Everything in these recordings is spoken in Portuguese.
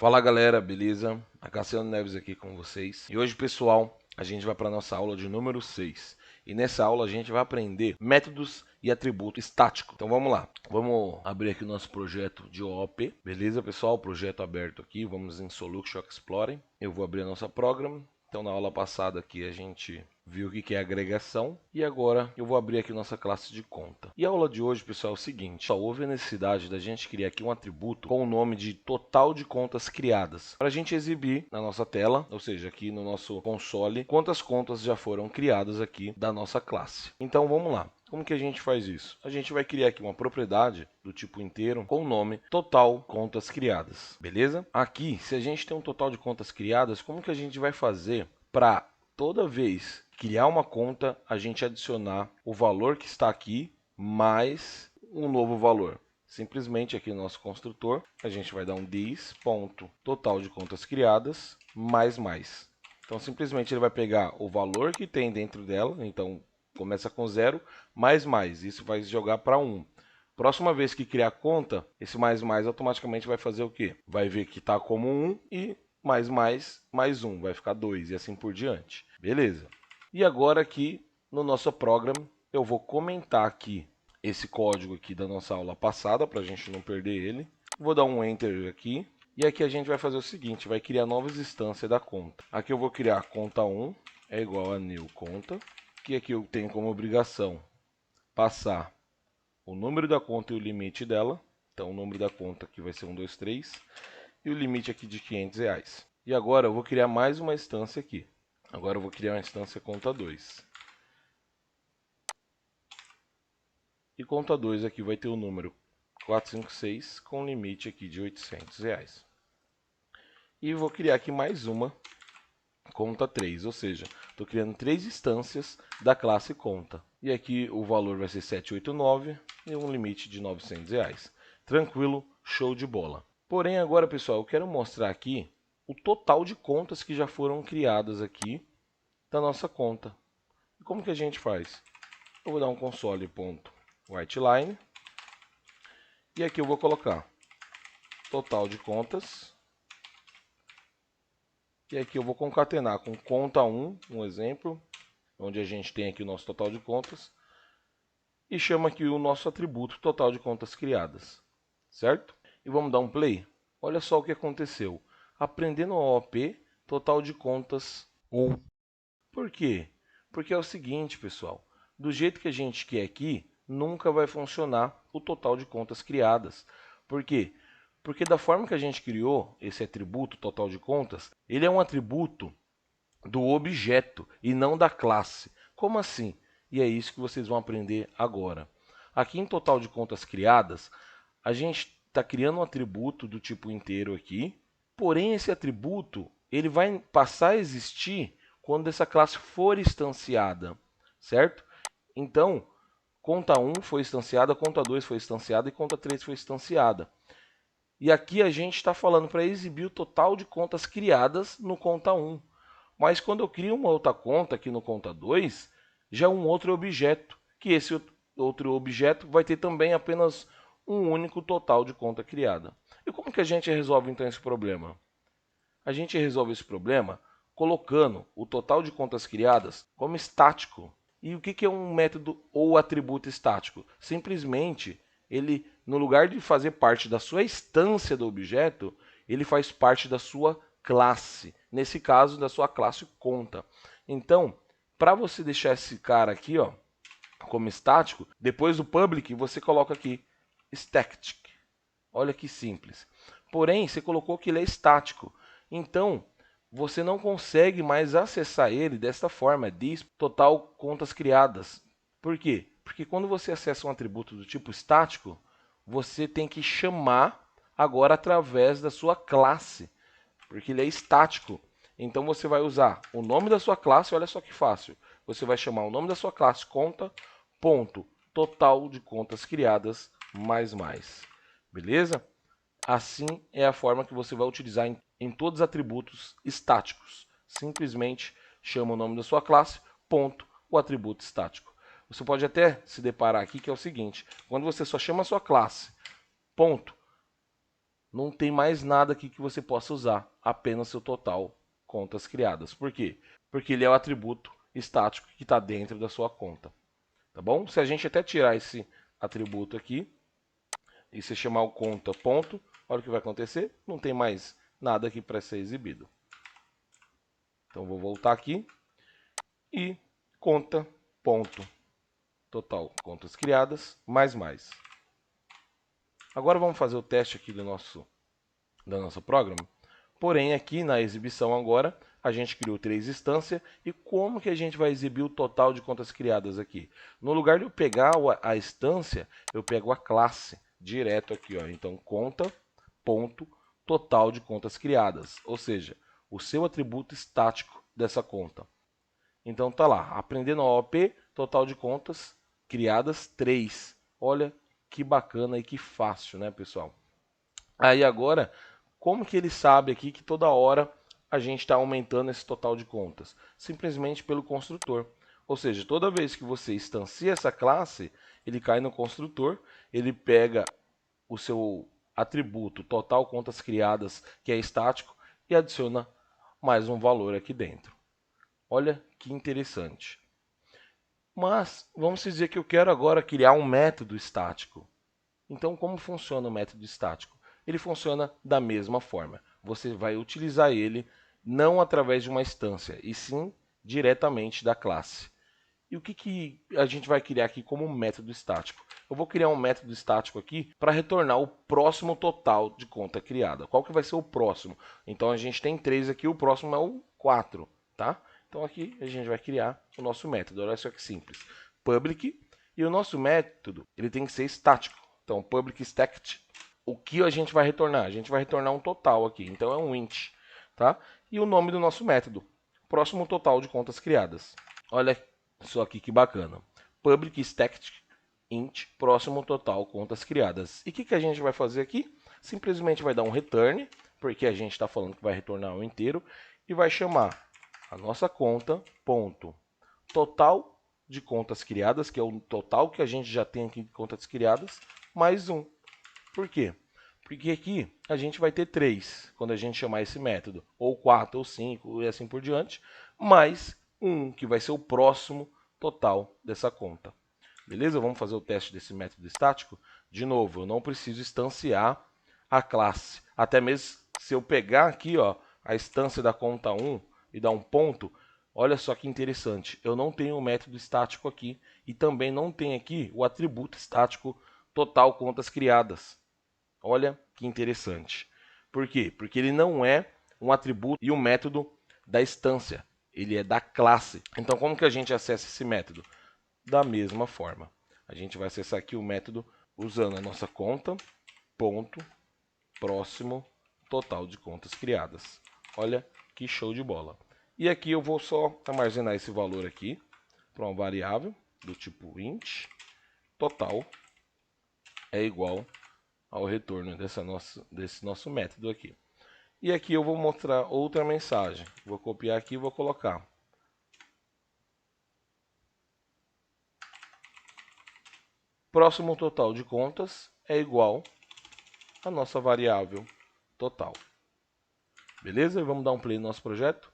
Fala galera, beleza? A Cassiano Neves aqui com vocês. E hoje, pessoal, a gente vai para a nossa aula de número 6. E nessa aula a gente vai aprender métodos e atributos estáticos. Então vamos lá. Vamos abrir aqui o nosso projeto de OOP. Beleza, pessoal? Projeto aberto aqui. Vamos em Solution Explorer. Eu vou abrir a nossa program. Então na aula passada aqui a gente viu o que é agregação e agora eu vou abrir aqui nossa classe de conta. E a aula de hoje, pessoal, é o seguinte: só houve a necessidade da gente criar aqui um atributo com o nome de total de contas criadas para a gente exibir na nossa tela, ou seja, aqui no nosso console, quantas contas já foram criadas aqui da nossa classe. Então vamos lá. Como que a gente faz isso? A gente vai criar aqui uma propriedade do tipo inteiro com o nome total contas criadas, beleza? Aqui, se a gente tem um total de contas criadas, como que a gente vai fazer para toda vez criar uma conta, a gente adicionar o valor que está aqui mais um novo valor? Simplesmente aqui no nosso construtor, a gente vai dar um this.total de contas criadas mais. Então simplesmente ele vai pegar o valor que tem dentro dela, então começa com 0, mais. Isso vai jogar para 1. Próxima vez que criar conta, esse mais automaticamente vai fazer o quê? Vai ver que está como 1 e mais 1, vai ficar 2 e assim por diante. Beleza. E agora aqui no nosso program, eu vou comentar aqui esse código aqui da nossa aula passada, para a gente não perder ele. Vou dar um Enter aqui. E aqui a gente vai fazer o seguinte, vai criar novas instâncias da conta. Aqui eu vou criar conta 1 é igual a new conta, que aqui eu tenho como obrigação passar o número da conta e o limite dela. Então o número da conta aqui vai ser 123 e o limite aqui de R$500. E agora eu vou criar mais uma instância aqui. Agora eu vou criar uma instância conta 2. E conta 2 aqui vai ter o número 456 com limite aqui de R$800. E vou criar aqui mais uma conta 3, ou seja, estou criando 3 instâncias da classe conta. E aqui o valor vai ser 789 e um limite de R$900. Tranquilo, show de bola. Porém agora, pessoal, eu quero mostrar aqui o total de contas que já foram criadas aqui da nossa conta. E como que a gente faz? Eu vou dar um console.writeLine e aqui eu vou colocar total de contas. E aqui eu vou concatenar com conta 1, um exemplo, onde a gente tem aqui o nosso total de contas. E chama aqui o nosso atributo total de contas criadas, certo? E vamos dar um play. Olha só o que aconteceu. Aprendendo a OOP, total de contas 1. Por quê? Porque é o seguinte, pessoal. Do jeito que a gente quer aqui, nunca vai funcionar o total de contas criadas. Por quê? Porque da forma que a gente criou esse atributo total de contas, ele é um atributo do objeto e não da classe. Como assim? E é isso que vocês vão aprender agora. Aqui em total de contas criadas, a gente está criando um atributo do tipo inteiro aqui, porém esse atributo ele vai passar a existir quando essa classe for instanciada, certo? Então, conta 1 foi instanciada, conta 2 foi instanciada e conta 3 foi instanciada. E aqui a gente está falando para exibir o total de contas criadas no conta 1. Mas quando eu crio uma outra conta aqui no conta 2, já é um outro objeto, que esse outro objeto vai ter também apenas um único total de conta criada. E como que a gente resolve então esse problema? A gente resolve esse problema colocando o total de contas criadas como estático. E o que é um método ou atributo estático? Simplesmente, ele, no lugar de fazer parte da sua instância do objeto, ele faz parte da sua classe. Nesse caso, da sua classe conta. Então, para você deixar esse cara aqui, ó, como estático, depois do public, você coloca aqui static. Olha que simples. Porém, você colocou que ele é estático. Então, você não consegue mais acessar ele desta forma, diz total contas criadas. Por quê? Porque quando você acessa um atributo do tipo estático, você tem que chamar agora através da sua classe, porque ele é estático. Então você vai usar o nome da sua classe, olha só que fácil. Você vai chamar o nome da sua classe conta, ponto, total de contas criadas, mais. Beleza? Assim é a forma que você vai utilizar em todos os atributos estáticos. Simplesmente chama o nome da sua classe, ponto, o atributo estático. Você pode até se deparar aqui que é o seguinte, quando você só chama a sua classe, ponto, não tem mais nada aqui que você possa usar, apenas seu total contas criadas. Por quê? Porque ele é o atributo estático que está dentro da sua conta. Tá bom? Se a gente até tirar esse atributo aqui e se chamar o conta ponto, olha o que vai acontecer, não tem mais nada aqui para ser exibido. Então vou voltar aqui e conta ponto total contas criadas mais. Agora vamos fazer o teste aqui da nossa programa. Porém, aqui na exibição agora, a gente criou 3 instâncias. E como que a gente vai exibir o total de contas criadas aqui? No lugar de eu pegar a instância, eu pego a classe direto aqui. Ó. Então, conta, ponto, total de contas criadas. Ou seja, o seu atributo estático dessa conta. Então, tá lá, aprendendo a OP, total de contas criadas 3. Olha que bacana e que fácil, né, pessoal? Aí agora, como que ele sabe aqui que toda hora a gente está aumentando esse total de contas? Simplesmente pelo construtor. Ou seja, toda vez que você instancia essa classe, ele cai no construtor, ele pega o seu atributo total contas criadas, que é estático, e adiciona mais um valor aqui dentro. Olha que interessante. Mas vamos dizer que eu quero agora criar um método estático. Então, como funciona o método estático? Ele funciona da mesma forma. Você vai utilizar ele não através de uma instância, e sim diretamente da classe. E o que a gente vai criar aqui como método estático? Eu vou criar um método estático aqui para retornar o próximo total de conta criada. Qual que vai ser o próximo? Então a gente tem 3 aqui, o próximo é o 4, tá? Então aqui a gente vai criar o nosso método. Olha só que simples. Public, e o nosso método ele tem que ser estático. Então public static, o que a gente vai retornar? A gente vai retornar um total aqui. Então é um int, tá? E o nome do nosso método, próximo total de contas criadas. Olha só aqui que bacana. Public static int próximo total contas criadas. E o que a gente vai fazer aqui? Simplesmente vai dar um return, porque a gente está falando que vai retornar o inteiro, e vai chamar a nossa conta ponto total de contas criadas, que é o total que a gente já tem aqui de contas criadas, mais 1. Por quê? Porque aqui a gente vai ter 3 quando a gente chamar esse método, ou 4, ou 5, e assim por diante, mais 1, que vai ser o próximo total dessa conta. Beleza? Vamos fazer o teste desse método estático? De novo, eu não preciso instanciar a classe. Até mesmo se eu pegar aqui ó, a instância da conta 1 e dar um ponto, olha só que interessante. Eu não tenho o método estático aqui e também não tenho aqui o atributo estático total contas criadas. Olha que interessante. Por quê? Porque ele não é um atributo e um método da instância. Ele é da classe. Então, como que a gente acessa esse método? Da mesma forma. A gente vai acessar aqui o método usando a nossa conta, ponto, próximo, total de contas criadas. Olha que show de bola. E aqui eu vou só armazenar esse valor aqui para uma variável do tipo int, total é igual ao retorno desse nosso método aqui. E aqui eu vou mostrar outra mensagem. Vou copiar aqui e vou colocar. Próximo total de contas é igual à nossa variável total. Beleza? Vamos dar um play no nosso projeto?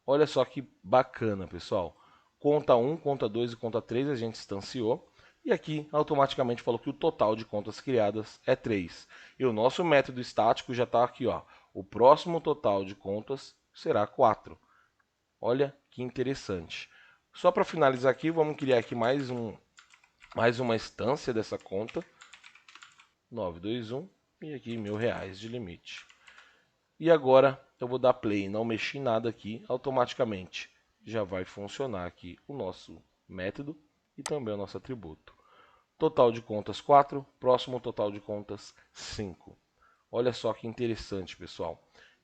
Olha só que bacana, pessoal. Conta 1, conta 2 e conta 3 a gente instanciou. E aqui automaticamente falou que o total de contas criadas é 3. E o nosso método estático já está aqui. Ó. O próximo total de contas será 4. Olha que interessante. Só para finalizar aqui, vamos criar aqui mais uma instância dessa conta. 921 e aqui R$ 1.000 de limite. E agora eu vou dar play, não mexi em nada aqui, automaticamente já vai funcionar aqui o nosso método e também o nosso atributo. Total de contas 4, próximo total de contas 5. Olha só que interessante, pessoal.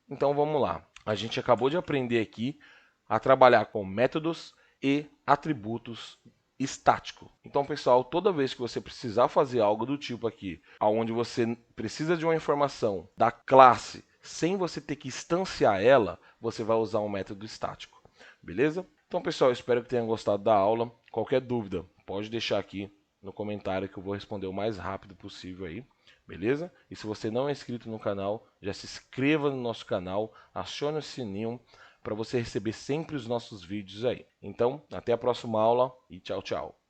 Então vamos lá. A gente acabou de aprender aqui a trabalhar com métodos e atributos estático. Então, pessoal, toda vez que você precisar fazer algo do tipo aqui, onde você precisa de uma informação da classe sem você ter que instanciar ela, você vai usar um método estático. Beleza? Então, pessoal, espero que tenham gostado da aula. Qualquer dúvida, pode deixar aqui no comentário que eu vou responder o mais rápido possível aí. beleza? E se você não é inscrito no canal, já se inscreva no nosso canal, acione o sininho para você receber sempre os nossos vídeos aí. Então, até a próxima aula e tchau, tchau.